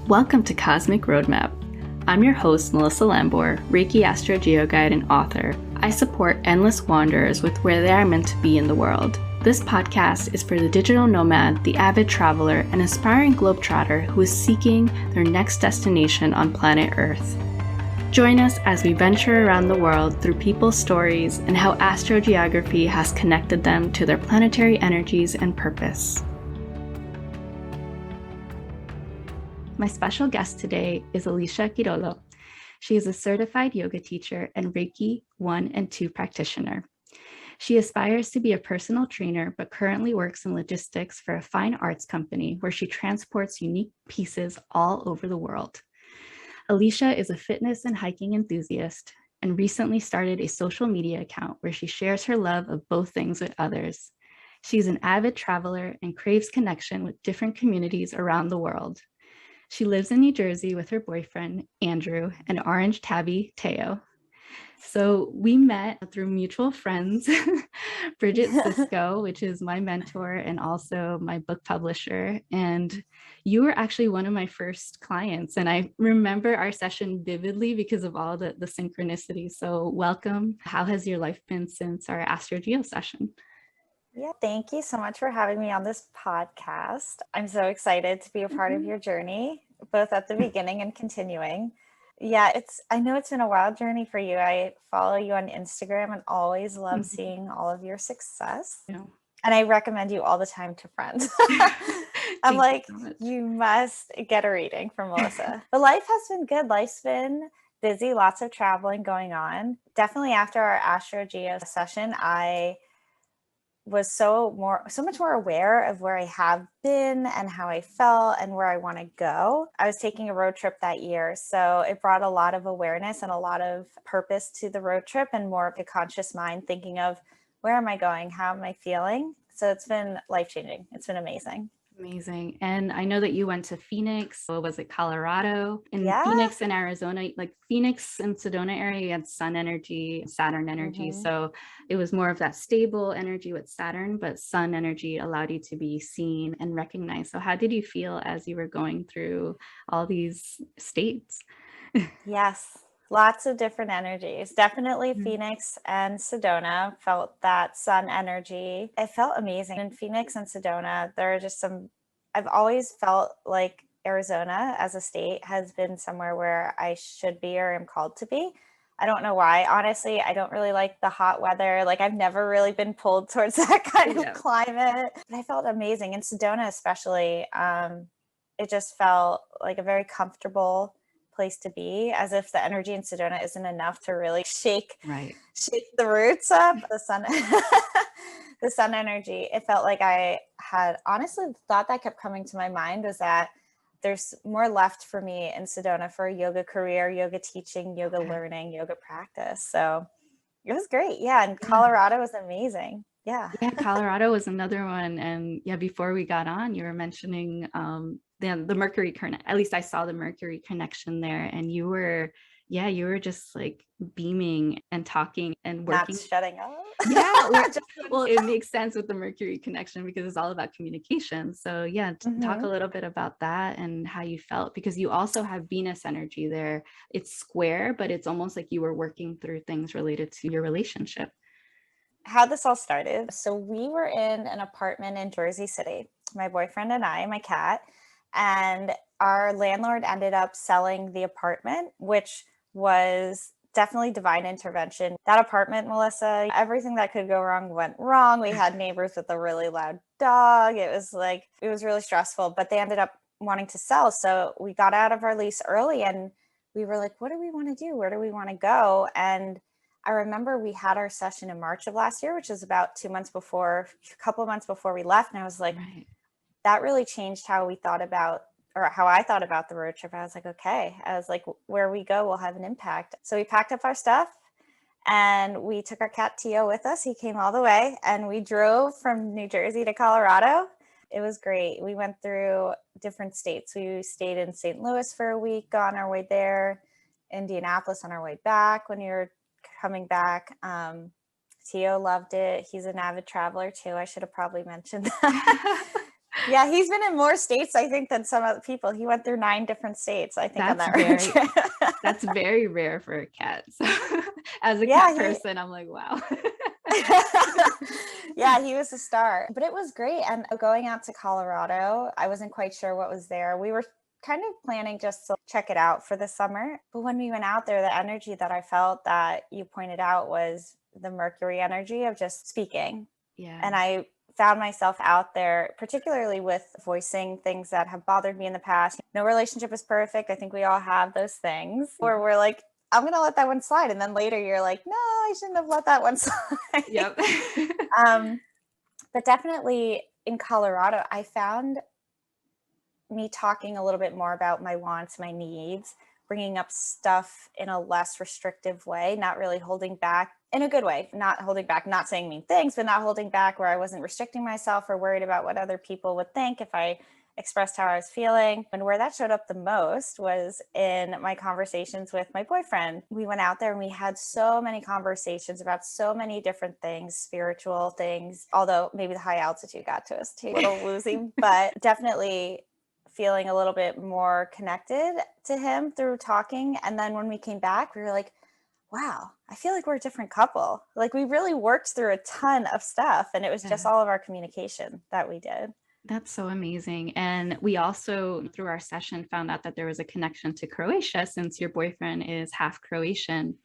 Welcome to Cosmic Roadmap. I'm your host, Melissa Lambor, Reiki astrogeo guide and author. I support endless wanderers with where they are meant to be in the world. This podcast is for the digital nomad, the avid traveler, and aspiring globetrotter who is seeking their next destination on planet Earth. Join us as we venture around the world through people's stories and how astrogeography has connected them to their planetary energies and purpose. My special guest today is Alicia Quirolo. She is a certified yoga teacher and Reiki 1 and 2 practitioner. She aspires to be a personal trainer, but currently works in logistics for a fine arts company where she transports unique pieces all over the world. Alicia is a fitness and hiking enthusiast and recently started a social media account where she shares her love of both things with others. She's an avid traveler and craves connection with different communities around the world. She lives in New Jersey with her boyfriend, Andrew, and orange tabby, Teo. So we met through mutual friends, Bridget Cisco, which is my mentor and also my book publisher. And you were actually one of my first clients. And I remember our session vividly because of all the synchronicity. So welcome. How has your life been since our astrogeo session? Yeah, thank you so much for having me on this podcast. I'm so excited to be a part of your journey, both at the beginning and continuing. Yeah, I know it's been a wild journey for you. I follow you on Instagram and always love seeing all of your success. Yeah. And I recommend you all the time to friends. I'm like, you must get a reading from Melissa. But life has been good. Life's been busy, lots of traveling going on. Definitely after our astrogeo session, I was so much more aware of where I have been and how I felt and where I want to go. I was taking a road trip that year, so it brought a lot of awareness and a lot of purpose to the road trip and more of a conscious mind thinking of where am I going? How am I feeling? So it's been life-changing. It's been amazing. Amazing. And I know that you went to Phoenix. What was it, Colorado? In Phoenix and Arizona, like Phoenix and Sedona area, you had sun energy, Saturn energy. So it was more of that stable energy with Saturn, but sun energy allowed you to be seen and recognized. So how did you feel as you were going through all these states? Yes. Lots of different energies. Definitely Phoenix and Sedona felt that sun energy. It felt amazing. In Phoenix and Sedona, there are just I've always felt like Arizona as a state has been somewhere where I should be or am called to be. I don't know why. Honestly, I don't really like the hot weather. Like I've never really been pulled towards that kind of climate. But I felt amazing. In Sedona especially, it just felt like a very comfortable place to be, as if the energy in Sedona isn't enough to really shake the roots up. The sun energy, it felt like I had honestly the thought that kept coming to my mind was that there's more left for me in Sedona for a yoga career, yoga teaching, yoga learning, yoga practice. So it was great. Yeah. And Colorado was amazing. Yeah. Yeah, Colorado was another one. And yeah, before we got on, you were mentioning the Mercury connection. At least I saw the Mercury connection there, and you were just like beaming and talking and working. Not shutting up. Yeah, well, it makes sense with the Mercury connection because it's all about communication. So yeah, talk a little bit about that and how you felt, because you also have Venus energy there. It's square, but it's almost like you were working through things related to your relationship. How this all started. So we were in an apartment in Jersey City, my boyfriend and I, my cat, and our landlord ended up selling the apartment, which was definitely divine intervention. That apartment, Melissa, everything that could go wrong went wrong. We had neighbors with a really loud dog. It was really stressful, but they ended up wanting to sell. So we got out of our lease early and we were like, what do we want to do? Where do we want to go? And I remember we had our session in March of last year, which is about a couple of months before we left. And I was like, that really changed how I thought about the road trip. I was like, okay. I was like, where we go will have an impact. So we packed up our stuff and we took our cat Teo with us. He came all the way and we drove from New Jersey to Colorado. It was great. We went through different states. We stayed in St. Louis for a week on our way there, Indianapolis on our way back when you were coming back. Teo loved it. He's an avid traveler too. I should have probably mentioned that. Yeah, he's been in more states, I think, than some other people. He went through 9 different states, I think, on that road trip. That's very rare for a cat. So as a Yeah, cat person, I'm like, wow. yeah, he was a star. But it was great. And going out to Colorado, I wasn't quite sure what was there. We were kind of planning just to check it out for the summer. But when we went out there, the energy that I felt that you pointed out was the Mercury energy of just speaking. Yeah. And I found myself out there, particularly with voicing things that have bothered me in the past. No relationship is perfect. I think we all have those things where we're like, I'm going to let that one slide. And then later you're like, no, I shouldn't have let that one slide. Yep. But definitely in Colorado, I found me talking a little bit more about my wants, my needs, bringing up stuff in a less restrictive way, not really holding back in a good way, not holding back, not saying mean things, but not holding back where I wasn't restricting myself or worried about what other people would think if I expressed how I was feeling. And where that showed up the most was in my conversations with my boyfriend. We went out there and we had so many conversations about so many different things, spiritual things, although maybe the high altitude got to us too, a little woozy, but definitely feeling a little bit more connected to him through talking. And then when we came back, we were like, wow, I feel like we're a different couple. Like we really worked through a ton of stuff and it was just all of our communication that we did. That's so amazing. And we also, through our session, found out that there was a connection to Croatia since your boyfriend is half Croatian.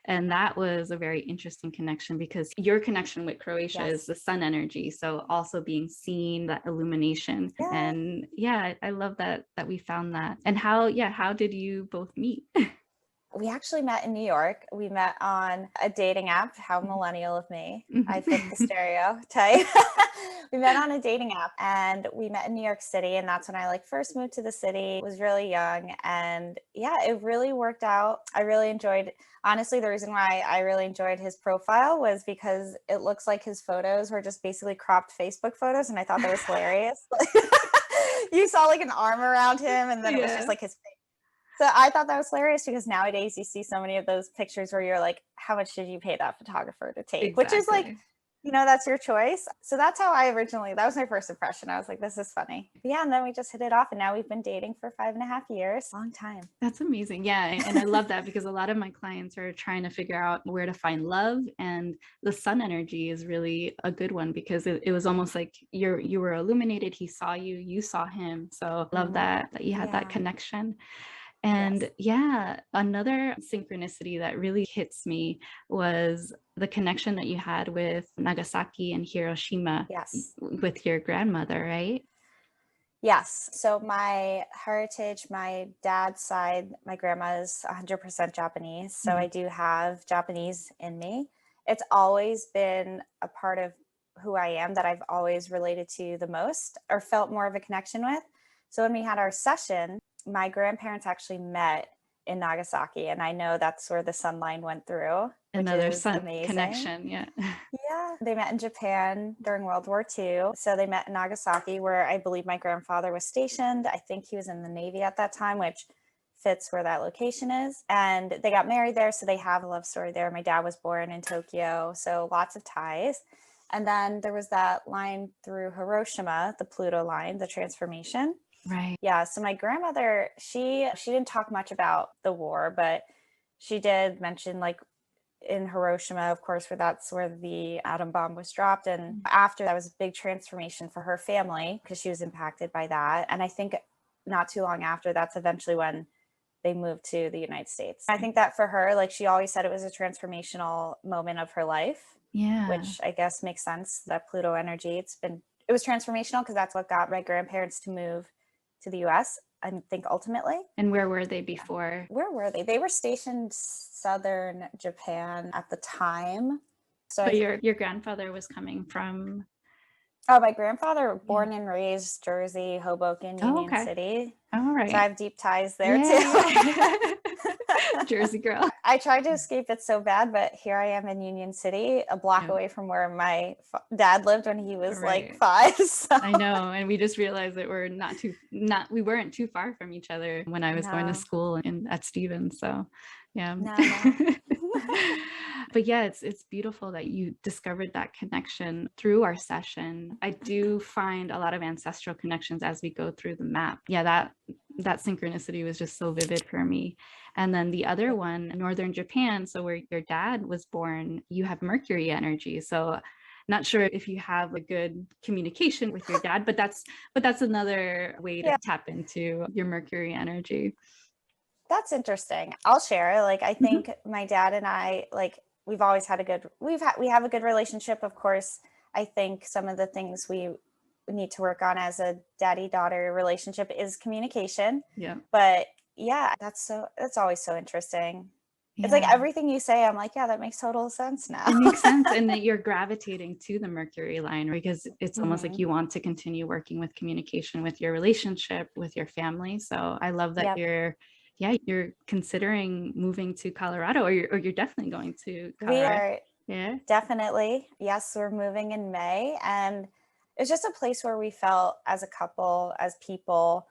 And that was a very interesting connection because your connection with Croatia is the sun energy. So also being seen, that illumination. Yeah. And yeah, I love that we found that. And how did you both meet? We actually met in New York. We met on a dating app. How millennial of me. I fit the stereotype. We met on a dating app and we met in New York City. And that's when I first moved to the city, was really young. And yeah, it really worked out. I really enjoyed, honestly, the reason why I really enjoyed his profile was because it looks like his photos were just basically cropped Facebook photos. And I thought that was hilarious. You saw an arm around him and then it was just his face. So I thought that was hilarious because nowadays you see so many of those pictures where you're like, how much did you pay that photographer to take? Which is that's your choice. So that's how that was my first impression. I was like, this is funny. But yeah. And then we just hit it off and now we've been dating for 5.5 years. Long time. That's amazing. Yeah. And I love that because a lot of my clients are trying to figure out where to find love, and the sun energy is really a good one because it was almost like you were illuminated. He saw you, you saw him. So I love that you had that connection. And another synchronicity that really hits me was the connection that you had with Nagasaki and Hiroshima with your grandmother, right? Yes. So my heritage, my dad's side, my grandma is 100% Japanese. So I do have Japanese in me. It's always been a part of who I am that I've always related to the most or felt more of a connection with. So when we had our session, my grandparents actually met in Nagasaki, and I know that's where the sun line went through. Another sun connection, Yeah, they met in Japan during World War II. So they met in Nagasaki, where I believe my grandfather was stationed. I think he was in the Navy at that time, which fits where that location is. And they got married there, so they have a love story there. My dad was born in Tokyo, so lots of ties. And then there was that line through Hiroshima, the Pluto line, the transformation. Right. Yeah. So my grandmother, she didn't talk much about the war, but she did mention in Hiroshima, of course, that's where the atom bomb was dropped. And after that was a big transformation for her family because she was impacted by that. And I think not too long after, that's eventually when they moved to the United States. I think that for her, she always said it was a transformational moment of her life. Yeah. Which I guess makes sense. That Pluto energy, it was transformational because that's what got my grandparents to move to the US, I think, ultimately. And where were they before? Where were they? They were stationed southern Japan at the time. So your grandfather was coming from? Oh, my grandfather, born and raised Jersey, Hoboken, Union City. All right. So I have deep ties there too. Jersey girl. I tried to escape it so bad, but here I am in Union City, a block away from where my dad lived when he was 5. So. I know, and we just realized that we weren't too far from each other when I was going to school at Stevens. So, yeah. No. But yeah, it's beautiful that you discovered that connection through our session. I do find a lot of ancestral connections as we go through the map. Yeah, that synchronicity was just so vivid for me. And then the other one, northern Japan, so where your dad was born, you have Mercury energy. So not sure if you have a good communication with your dad, but that's another way to Yeah, tap into your Mercury energy. that's interesting. I'll share. Like, I Mhm. think my dad and I, like, we've always had we have a good relationship. Of course, I think some of the things we need to work on as a daddy-daughter relationship is communication. Yeah. But yeah, that's always so interesting. It's like Yeah. everything you say, I'm like, yeah, that makes total sense now. It makes sense. And that you're gravitating to the Mercury line because it's almost like Hmm. you want to continue working with communication with your relationship, with your family. So I love that Yep. you're considering moving to Colorado, or you're definitely going to We Colorado. are Yeah. definitely, yes, we're moving in May. And it's just a place where we felt as a couple, as people,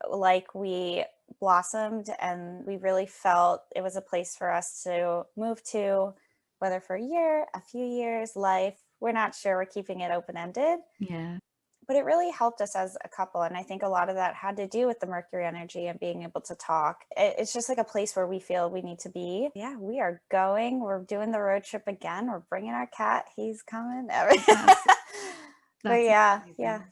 like we blossomed, and we really felt it was a place for us to move to, whether for a year, a few years, life. We're not sure. We're keeping it open ended, Yeah. but it really helped us as a couple. And I think a lot of that had to do with the Mercury energy and being able to talk. It's just like a place where we feel we need to be. Yeah, we are going. We're doing the road trip again. We're bringing our cat. He's coming. That's But that's yeah, yeah. amazing.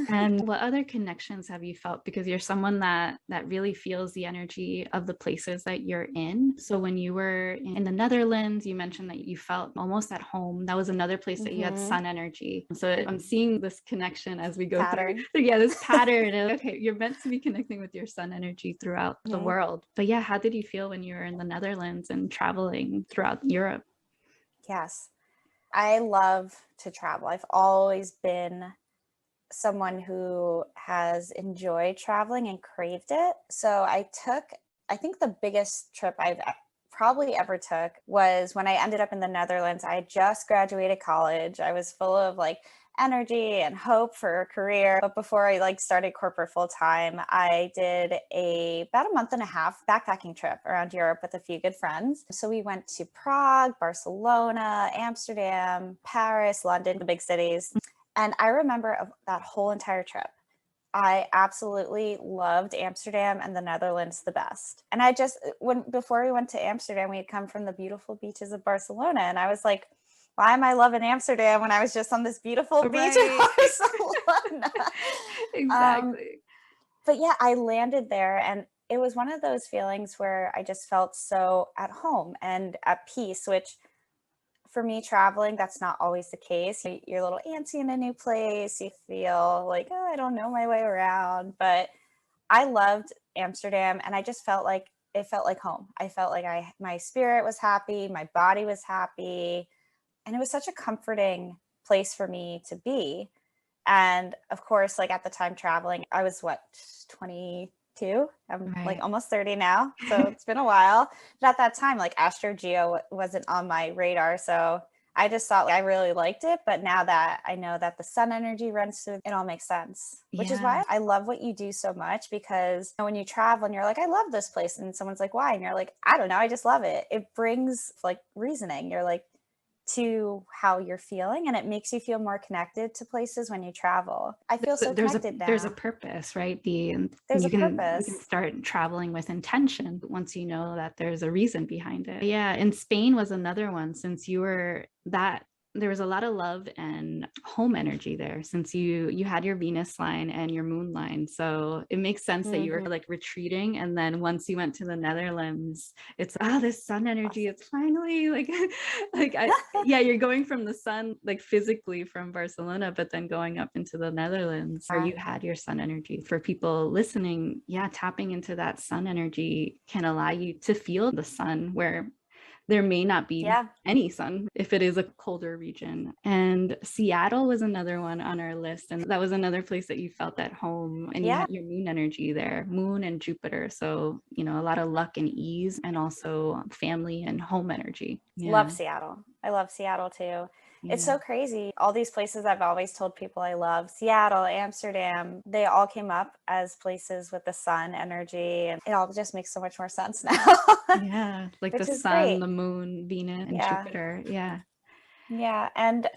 And what other connections have you felt? Because you're someone that really feels the energy of the places that you're in. So when you were in the Netherlands, you mentioned that you felt almost at home. That was another place that you had Hmm. sun energy. So I'm seeing this connection as we go through. Pattern. So yeah, this pattern. Okay, you're meant to be connecting with your sun energy throughout the Mhm. world. But yeah, how did you feel when you were in the Netherlands and traveling throughout Europe? Yes. I love to travel. I've always been someone who has enjoyed traveling and craved it. So I think the biggest trip probably ever took was when I ended up in the Netherlands. I had just graduated college. I was full of like energy and hope for a career. But before I like started corporate full time, I did about a month and a half backpacking trip around Europe with a few good friends. So we went to Prague, Barcelona, Amsterdam, Paris, London, the big cities. And I remember of that whole entire trip, I absolutely loved Amsterdam and the Netherlands the best. And I just, when before we went to Amsterdam, we had come from the beautiful beaches of Barcelona. And I was like, why am I loving Amsterdam when I was just on this beautiful beach in Right. Barcelona? um, Exactly. but yeah, I landed there, and it was one of those feelings where I just felt so at home and at peace, which for me, traveling, that's not always the case. You're a little antsy in a new place. You feel like, oh, I don't know my way around. But I loved Amsterdam, and I just felt like it felt like home. I felt like my spirit was happy, my body was happy, and it was such a comforting place for me to be. And of course, like at the time traveling, I was what, 22? I'm like Right. almost 30 now. So it's been a while. But at that time, like astrogeo wasn't on my radar. So I just thought like, I really liked it. But now that I know that the sun energy runs through, it all makes sense, which is Yeah. why I love what you do so much. Because when you travel and you're like, I love this place, and someone's like, why? And you're like, I don't know, I just love it. It brings like reasoning. You're like, to how you're feeling, and it makes you feel more connected to places when you travel. I feel so connected There's a now. purpose, right? The There's a you can purpose. start traveling with intention once you know that there's a reason behind it. Yeah, and Spain was another one since you were that there was a lot of love and home energy there since you had your Venus line and your moon line. So it makes sense that you were Hmm. like retreating, and then once you went to the Netherlands, it's this sun energy, Awesome. it's finally like yeah, you're going from the sun like physically from Barcelona, but then going up into the Netherlands where you had your sun energy. For people listening, yeah, tapping into that sun energy can allow you to feel the sun where there may not be Yeah. any sun if it is a colder region. And Seattle was another one on our list. And that was another place that you felt at home, and you Yeah. had your moon energy there, moon and Jupiter. So, a lot of luck and ease, and also family and home energy. Love Yeah. Seattle. I love Seattle too. It's Yeah. so crazy. All these places I've always told people I love, Seattle, Amsterdam, they all came up as places with the sun energy. And it all just makes so much more sense now, Yeah. Like the which is sun, great. the moon, Venus, and Yeah. Jupiter. Yeah. Yeah. And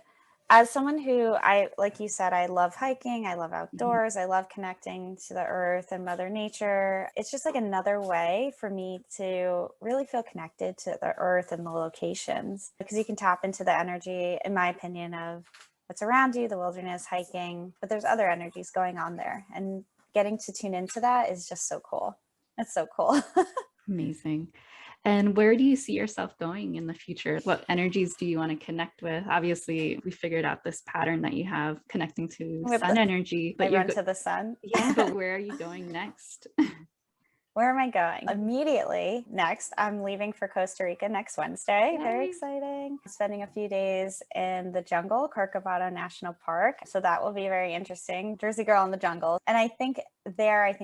as someone who like you said, I love hiking, I love Mhm. outdoors, I love connecting to the earth and Mother Nature. It's just like another way for me to really feel connected to the earth and the locations because you can tap into the energy, in my opinion, of what's around you, the wilderness, hiking, but there's other energies going on there. And getting to tune into that is just so cool. It's so cool. Amazing. And where do you see yourself going in the future? What energies do you want to connect with? Obviously, we figured out this pattern that you have connecting to With sun energy, I but run to the sun. yeah, but where are you going next? Where am I going? Immediately next, I'm leaving for Costa Rica next Wednesday. Very Yay. exciting. Spending a few days in the jungle, Corcovado National Park. So that will be very interesting. Jersey girl in the jungle. And I think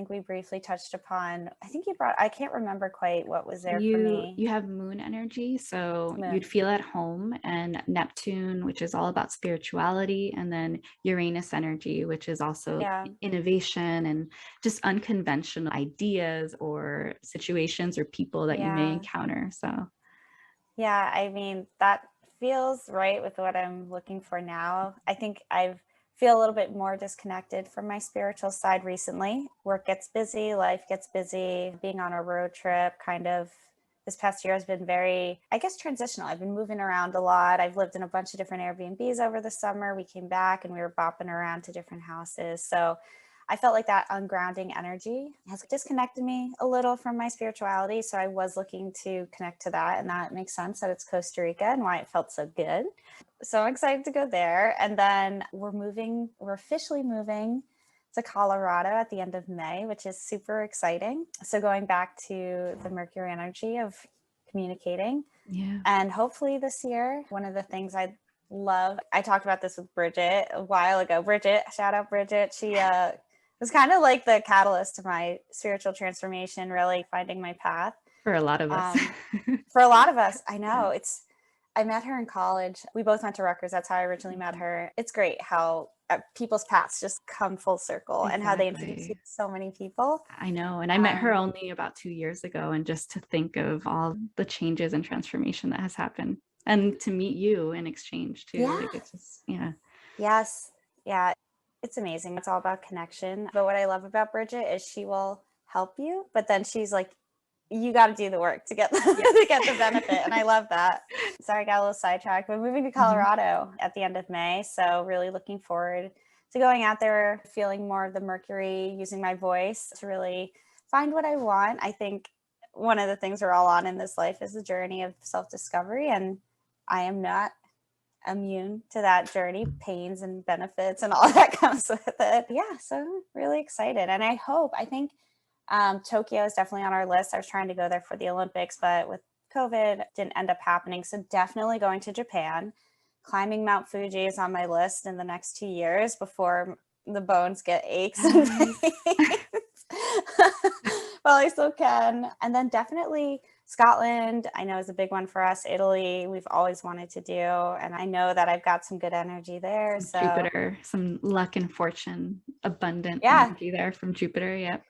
we briefly touched upon, I can't remember quite what was there for me. You have moon energy, so you'd Moon. feel at home, and Neptune, which is all about spirituality, and then Uranus energy, which is also Yeah. innovation and just unconventional ideas or situations or people that you may Yeah. encounter. So Yeah, I mean, that feels right with what I'm looking for now. I think I feel a little bit more disconnected from my spiritual side recently. Work gets busy, life gets busy. Being on a road trip kind of this past year has been very, I guess, transitional. I've been moving around a lot. I've lived in a bunch of different Airbnbs over the summer. We came back and we were bopping around to different houses. So I felt like that ungrounding energy has disconnected me a little from my spirituality. So I was looking to connect to that. And that makes sense that it's Costa Rica and why it felt so good. So I'm excited to go there. And then we're officially moving to Colorado at the end of May, which is super exciting. So going back to the Mercury energy of communicating. yeah. And hopefully this year, one of the things I love, I talked about this with Bridget a while ago. Bridget, shout out Bridget. She was kind of like the catalyst to my spiritual transformation, really finding my path. For a lot of us. For a lot of us, I know I met her in college. We both went to Rutgers. That's how I originally met her. It's great how people's paths just come full circle and how they introduce you Exactly. to so many people. I know. And I met her only about 2 years ago. And just to think of all the changes and transformation that has happened and to meet you in exchange too. Yeah. Like it's just, yeah. Yes. Yeah. It's amazing. It's all about connection. But what I love about Bridget is she will help you, but then she's like, you got to do the work to get to get the benefit. And I love that. Sorry, I got a little sidetracked. But moving to Colorado at the end of May. So really looking forward to going out there, feeling more of the Mercury, using my voice to really find what I want. I think one of the things we're all on in this life is the journey of self-discovery. And I am not immune to that journey, pains and benefits and all that comes with it. Yeah, so I'm really excited. And I think Tokyo is definitely on our list. I was trying to go there for the Olympics, but with COVID, didn't end up happening. So definitely going to Japan. Climbing Mount Fuji is on my list in the next 2 years before the bones get aches and pains. Well, I still can. And then definitely Scotland, I know is a big one for us. Italy, we've always wanted to do. And I know that I've got some good energy there. So Jupiter, some luck and fortune, abundant yeah, energy there from Jupiter. Yep.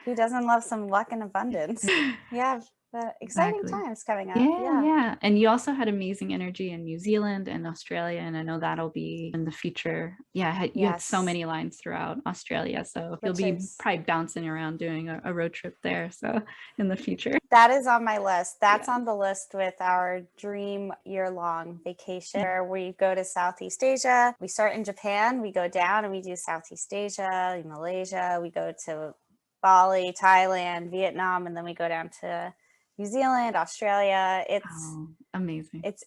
who doesn't love some luck and abundance? Yeah, the exciting Exactly. times coming up. Yeah, Yeah. yeah. And you also had amazing energy in New Zealand and Australia. And I know that'll be in the future. Yeah, you had so Yes. many lines throughout Australia. So you'll Which be is probably bouncing around doing a road trip there. So in the future. that is on my list. That's Yeah. on the list with our dream year-long vacation where we go to Southeast Asia. We start in Japan, we go down and we do Southeast Asia, Malaysia, we go to Bali, Thailand, Vietnam, and then we go down to New Zealand, Australia. Amazing. It's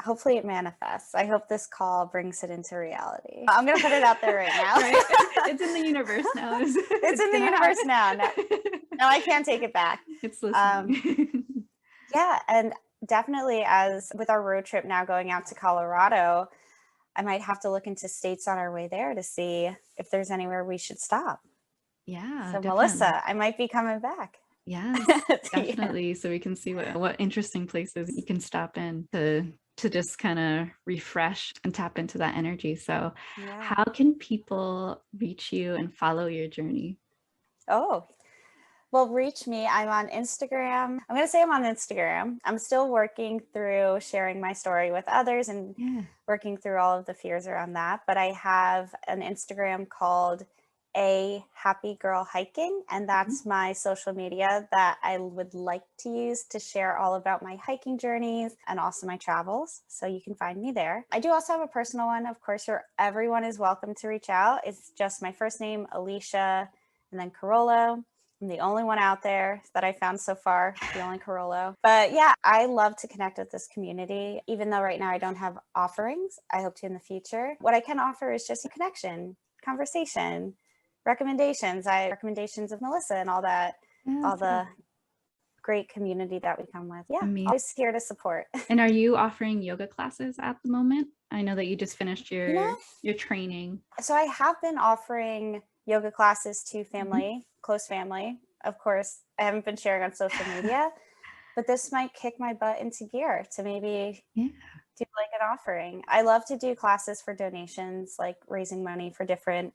hopefully it manifests. I hope this call brings it into reality. I'm going to put it out there right now. Right. It's in the universe now. It's in the universe now. No, I can't take it back. It's listening. Yeah. And definitely as with our road trip now going out to Colorado, I might have to look into states on our way there to see if there's anywhere we should stop. Yeah, So definitely. Melissa, I might be coming back. Yes, definitely. So we can see what interesting places you can stop in to to just kind of refresh and tap into that energy. So Yeah. how can people reach you and follow your journey? Oh, well, reach me. I'm on Instagram. I'm going to say I'm on Instagram. I'm still working through sharing my story with others and working through all of the fears around that. But I have an Instagram called A Happy Girl Hiking. And that's my social media that I would like to use to share all about my hiking journeys and also my travels. So you can find me there. I do also have a personal one. Of course, everyone is welcome to reach out. It's just my first name, Alicia, and then Quirolo. I'm the only one out there that I found so far, the only Quirolo. But yeah, I love to connect with this community. Even though right now I don't have offerings, I hope to in the future. What I can offer is just a connection, conversation, recommendations of Melissa and all that, all the great community that we come with. Yeah, always here to support. And are you offering yoga classes at the moment? I know that you just finished your training. So I have been offering yoga classes to family, close family. Of course, I haven't been sharing on social media, but this might kick my butt into gear to maybe do like an offering. I love to do classes for donations, like raising money for different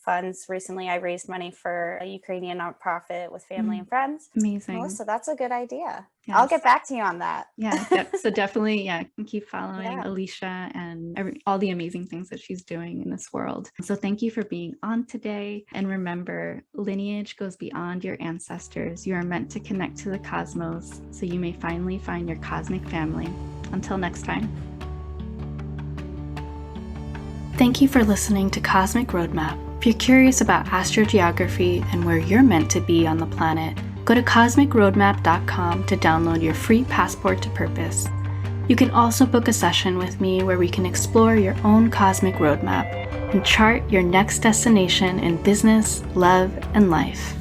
funds. Recently, I raised money for a Ukrainian nonprofit with family and friends. Amazing. Melissa, that's a good idea. Yes. I'll get back to you on that. So definitely, keep following Alicia and all the amazing things that she's doing in this world. So thank you for being on today. And remember, lineage goes beyond your ancestors. You are meant to connect to the cosmos so you may finally find your cosmic family. Until next time. Thank you for listening to Cosmic Roadmap. If you're curious about astrogeography and where you're meant to be on the planet, go to cosmicroadmap.com to download your free passport to purpose. You can also book a session with me where we can explore your own cosmic roadmap and chart your next destination in business, love, and life.